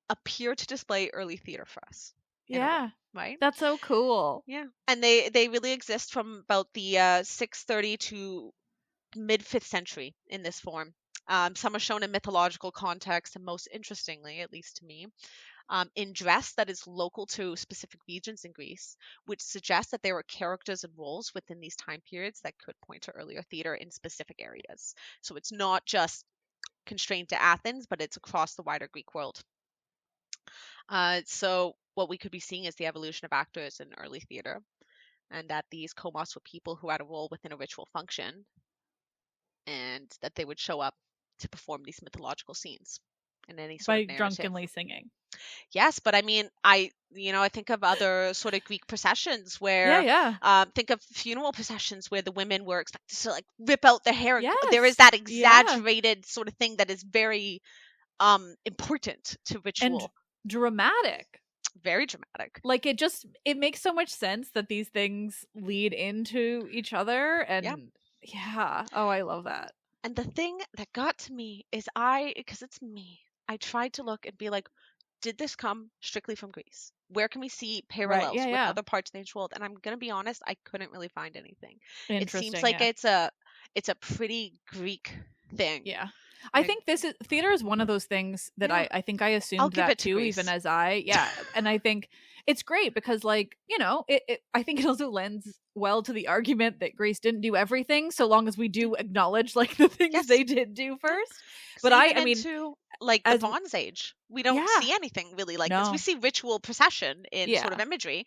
S2: appear to display early theater for us.
S1: Yeah.
S2: Right?
S1: That's so cool.
S2: Yeah. And they really exist from about the 630 to mid-5th century in this form. Some are shown in mythological context, and most interestingly, at least to me, in dress that is local to specific regions in Greece, which suggests that there were characters and roles within these time periods that could point to earlier theater in specific areas. So it's not just constrained to Athens, but it's across the wider Greek world. So what we could be seeing is the evolution of actors in early theater, and that these komos were people who had a role within a ritual function, and that they would show up to perform these mythological scenes in any sort of narrative.
S1: By drunkenly singing.
S2: Yes, but I mean, I think of other sort of Greek processions where, think of funeral processions where the women were expected to like rip out the hair.
S1: Yes.
S2: There is that exaggerated sort of thing that is very important to ritual.
S1: And dramatic.
S2: Very dramatic.
S1: Like it makes so much sense that these things lead into each other, and oh, I love that.
S2: And the thing that got to me is because it's me, I tried to look and be like, did this come strictly from Greece? Where can we see parallels with other parts of the ancient world? And I'm going to be honest, I couldn't really find anything. It seems like it's a pretty Greek thing.
S1: Yeah. I think theater is one of those things that I think I assumed that too, even as and I think it's great because, like, I think it also lends well to the argument that Greece didn't do everything, so long as we do acknowledge like the things they did do first. But I mean,
S2: like the Bronze Age, we don't see anything really like this. We see ritual procession in sort of imagery,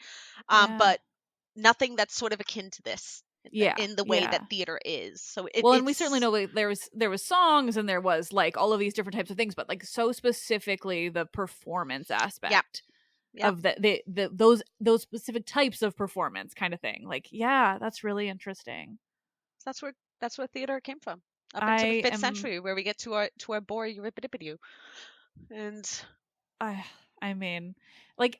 S2: but nothing that's sort of akin to this. In the way that theater is. So
S1: and we certainly know that there was songs and there was like all of these different types of things, but like so specifically the performance aspect of those specific types of performance kind of thing. Like, that's really interesting.
S2: That's where theater came from. up until the 5th century, where we get to our boy Euripidipidu. And
S1: I mean, like,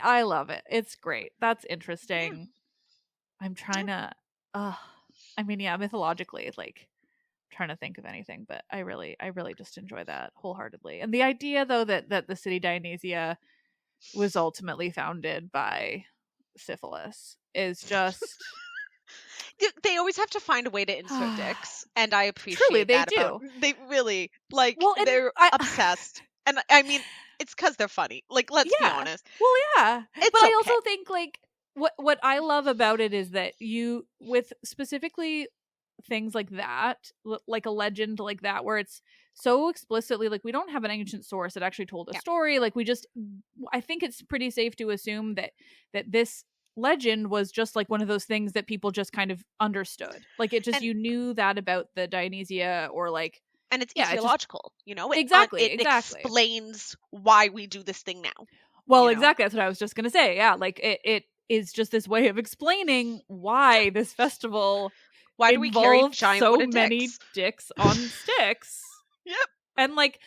S1: I love it. It's great. That's interesting. I'm trying to I mean, yeah, mythologically, like, trying to think of anything, but I really just enjoy that wholeheartedly. And the idea, though, that the city Dionysia was ultimately founded by syphilis is just
S2: they always have to find a way to insert dicks, and I
S1: truly
S2: appreciate
S1: they
S2: that
S1: do.
S2: about they really, like,
S1: Well, and
S2: they're obsessed. And I mean, it's because they're funny. Like, let's be honest.
S1: Well, yeah.
S2: It's
S1: But I
S2: okay.
S1: also think, like, what I love about it is that you, with specifically things like that, like a legend like that, where it's so explicitly, like, we don't have an ancient source that actually told a story. Like, I think it's pretty safe to assume that this legend was just like one of those things that people just kind of understood. Like, it just, you knew that about the Dionysia, or like,
S2: and it's etiological, you know? It
S1: Exactly.
S2: explains why we do this thing now.
S1: Well, exactly. That's what I was just going to say. Yeah, like, it is just this way of explaining why this festival
S2: why do we carry giant
S1: so
S2: wooden
S1: many dicks on sticks.
S2: Yep.
S1: And, like,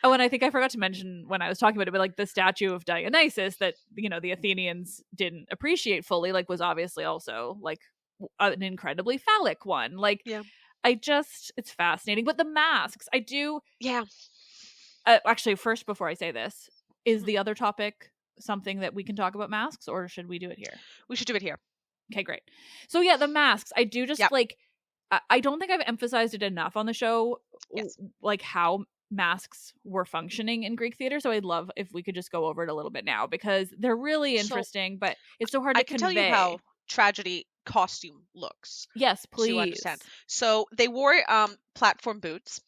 S1: oh, and I think I forgot to mention when I was talking about it, but, like, the statue of Dionysus that, you know, the Athenians didn't appreciate fully, like, was obviously also, like, an incredibly phallic one. Like, it's fascinating. But the masks, I do.
S2: Yeah.
S1: Actually, first, before I say this, is the other topic something that we can talk about masks, or should we do it here?
S2: We should do it here.
S1: Okay, great. So yeah, the masks. I do just like, I don't think I've emphasized it enough on the show, like, how masks were functioning in Greek theater. So I'd love if we could just go over it a little bit now, because they're really interesting, but it's so hard to convey.
S2: I can tell you how tragedy costume looks.
S1: Yes, please.
S2: To understand. So they wore platform boots.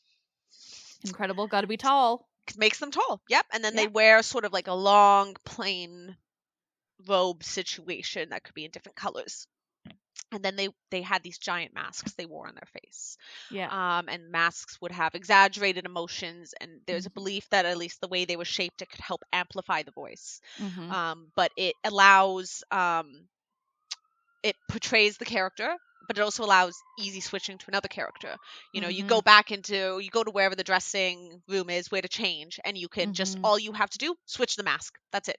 S1: Incredible. Got to be tall.
S2: Makes them tall. Yep. And then they wear sort of like a long, plain robe situation that could be in different colors. And then they had these giant masks they wore on their face.
S1: Yeah.
S2: And masks would have exaggerated emotions, and there's a belief that at least the way they were shaped, it could help amplify the voice. But it allows it portrays the character, but it also allows easy switching to another character. You know, you go to wherever the dressing room is, where to change, and you can just, all you have to do, switch the mask. That's it.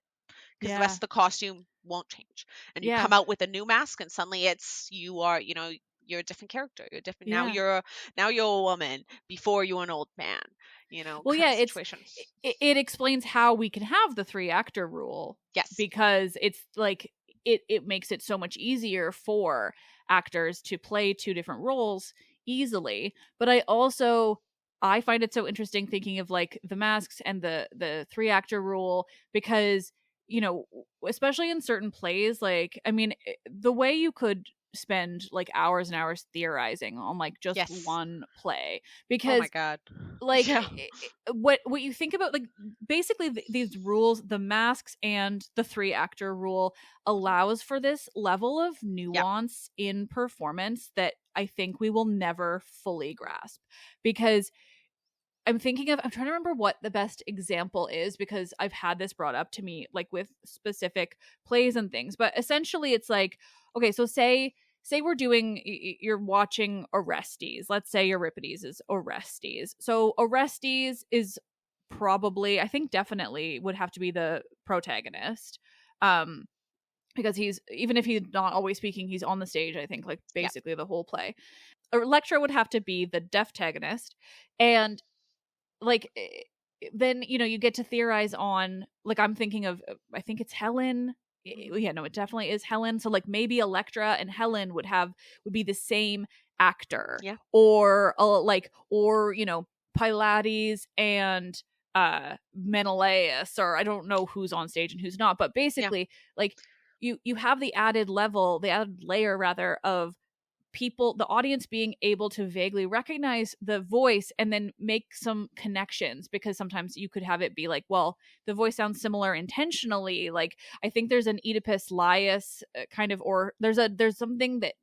S2: Because the rest of the costume won't change. And you come out with a new mask, and suddenly you're a different character. You're different. Now you're a woman. Before you were an old man. You know.
S1: Well, yeah, it explains how we can have the 3-actor rule.
S2: Yes.
S1: Because it's like, it makes it so much easier for actors to play 2 different roles easily. But I find it so interesting thinking of, like, the masks and the 3-actor rule, because, you know, especially in certain plays, like, I mean, the way you could spend, like, hours and hours theorizing on, like, just one play, because,
S2: oh my God,
S1: like, what you think about, like, basically these rules, the masks and the 3-actor rule, allows for this level of nuance in performance that I think we will never fully grasp. Because I'm trying to remember what the best example is, because I've had this brought up to me, like, with specific plays and things. But essentially it's like, okay, so say you're watching Orestes. Let's say Euripides is Orestes. So Orestes is probably, I think definitely would have to be the protagonist. Because even if he's not always speaking, he's on the stage, I think, like, basically the whole play. Electra would have to be the deftagonist. And, like, then, you know, you get to theorize on, like, I'm thinking of, I think it's Helen. Yeah, no, it definitely is Helen. So, like, maybe Electra and Helen would be the same actor.
S2: Yeah.
S1: Or you know, Pylades and Menelaus, or I don't know who's on stage and who's not, but basically, like, you have the added layer rather, of people, the audience, being able to vaguely recognize the voice and then make some connections, because sometimes you could have it be like, well, the voice sounds similar intentionally. Like, I think there's an Oedipus Laius kind of, or there's something that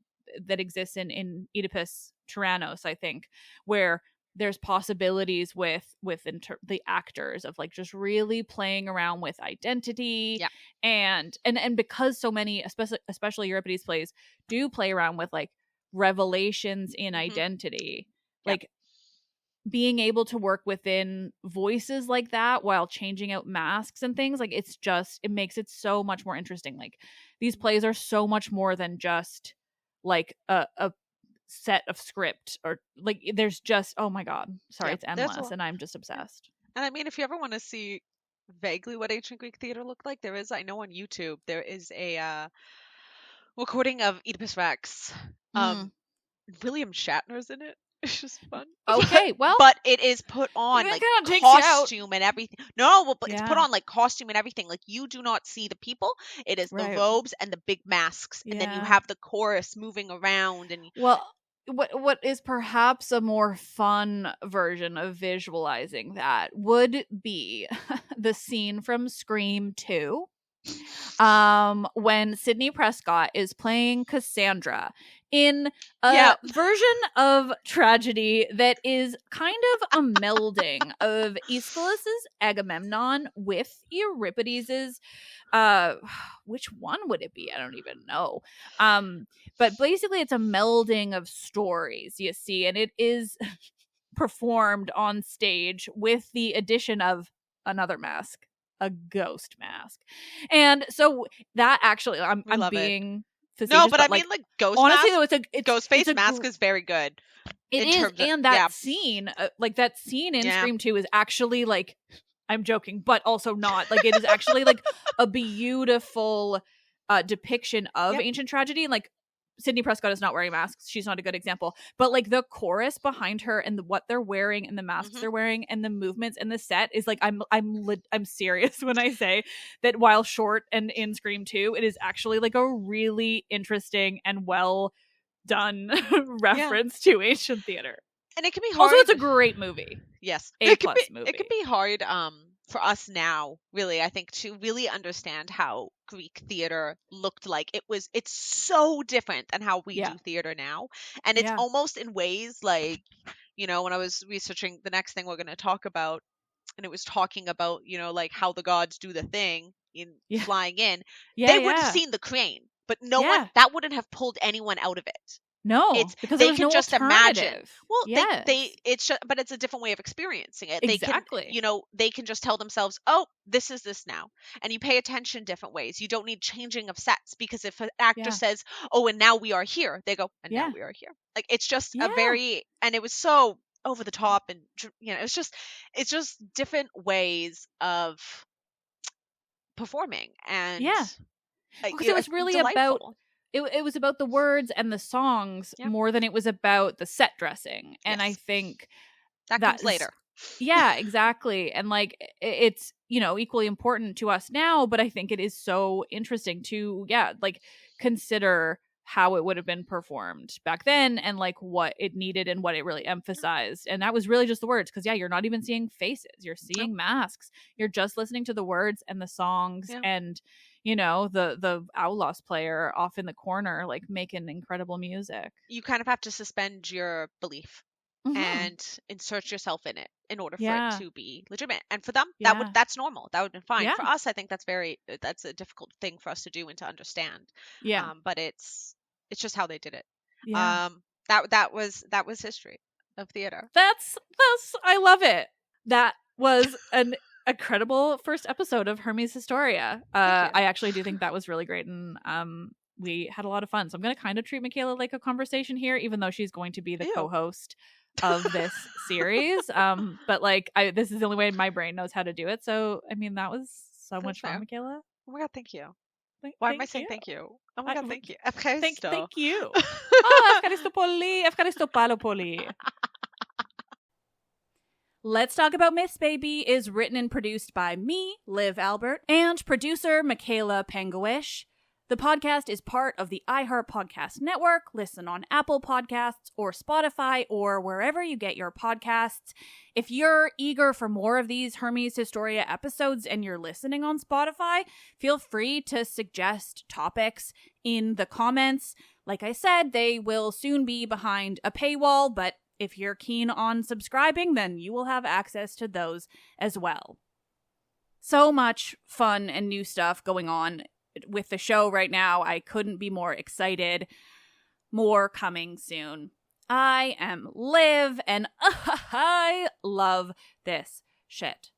S1: exists in Oedipus Tyrannos, I think, where there's possibilities with the actors of, like, just really playing around with identity. And because so many, especially Euripides plays, do play around with, like, revelations in identity, like, being able to work within voices like that while changing out masks and things, like it makes it so much more interesting. Like these plays are so much more than just like a set of script, or like there's just, oh my god, sorry, it's endless, and I'm just obsessed.
S2: And I mean, if you ever want to see vaguely what ancient Greek theater looked like, there is, I know on YouTube, there is a recording of Oedipus Rex. William Shatner's in it. It's just fun.
S1: Okay, well,
S2: but it is put on like costume and everything. No, well, but it's put on like costume and everything. Like you do not see the people. It is the robes and the big masks, and then you have the chorus moving around. And
S1: well, what is perhaps a more fun version of visualizing that would be the scene from Scream 2. When Sidney Prescott is playing Cassandra in a version of tragedy that is kind of a melding of Aeschylus's Agamemnon with Euripides's, which one would it be? I don't even know. But basically it's a melding of stories, you see, and it is performed on stage with the addition of another mask, a ghost mask. And so that actually, I'm being facetious.
S2: No, but I mean, like ghost
S1: honestly,
S2: mask,
S1: though, it's
S2: ghost face mask is very good.
S1: It is, and that scene, like that scene in Scream 2 is actually like, I'm joking, but also not. Like it is actually like a beautiful depiction of ancient tragedy. Like Sidney Prescott is not wearing masks. She's not a good example. But like the chorus behind her and what they're wearing and the masks they're wearing and the movements and the set is like, I'm serious when I say that while short and in Scream 2, it is actually like a really interesting and well done reference to ancient theater.
S2: And it can be hard.
S1: Also, it's a great movie.
S2: Yes.
S1: A+ movie.
S2: It can be hard for us now, really, I think, to really understand how Greek theater looked like. It's so different than how we do theater now. And it's almost in ways like, when I was researching the next thing we're going to talk about, and it was talking about, like how the gods do the thing in flying in, they would have seen the crane, but no one, that wouldn't have pulled anyone out of it.
S1: No, because they can just imagine.
S2: Well, it's just, but it's a different way of experiencing it.
S1: Exactly.
S2: They can, they can just tell themselves, "Oh, this is this now," and you pay attention different ways. You don't need changing of sets, because if an actor says, "Oh, and now we are here," they go, "And now we are here." Like it's just a very, and it was so over the top, and it's just different ways of performing, and
S1: because it was really
S2: delightful.
S1: about. It was about the words and the songs more than it was about the set dressing. And I think
S2: that comes later.
S1: Yeah, exactly. And like, it's, equally important to us now, but I think it is so interesting to, like consider how it would have been performed back then and like what it needed and what it really emphasized. And that was really just the words. Cause you're not even seeing faces. You're seeing masks. You're just listening to the words and the songs and, the Aulos player off in the corner, like making incredible music.
S2: You kind of have to suspend your belief and insert yourself in it in order for it to be legitimate. And for them, that's normal. That would have been fine. For us, I think that's a difficult thing for us to do and to understand. But it's just how they did it. That was history of theater.
S1: That's I love it. That was an incredible first episode of Hermes Historia. I actually do think that was really great, and we had a lot of fun. So I'm going to kind of treat Michaela like a conversation here, even though she's going to be the co-host of this series. But like, this is the only way my brain knows how to do it. So I mean, that was so much fun, Michaela.
S2: Oh my god, thank you. Why am I saying thank you? Oh my god, thank you.
S1: Thank you. Oh, ευχαριστώ πολύ. Ευχαριστώ πάρα πολύ. Let's Talk About Myths, Baby is written and produced by me, Liv Albert, and producer Michaela Pangowish. The podcast is part of the iHeart Podcast Network. Listen on Apple Podcasts or Spotify or wherever you get your podcasts. If you're eager for more of these Hermes Historia episodes and you're listening on Spotify, feel free to suggest topics in the comments. Like I said, they will soon be behind a paywall, but if you're keen on subscribing, then you will have access to those as well. So much fun and new stuff going on with the show right now. I couldn't be more excited. More coming soon. I am Liv, and I love this shit.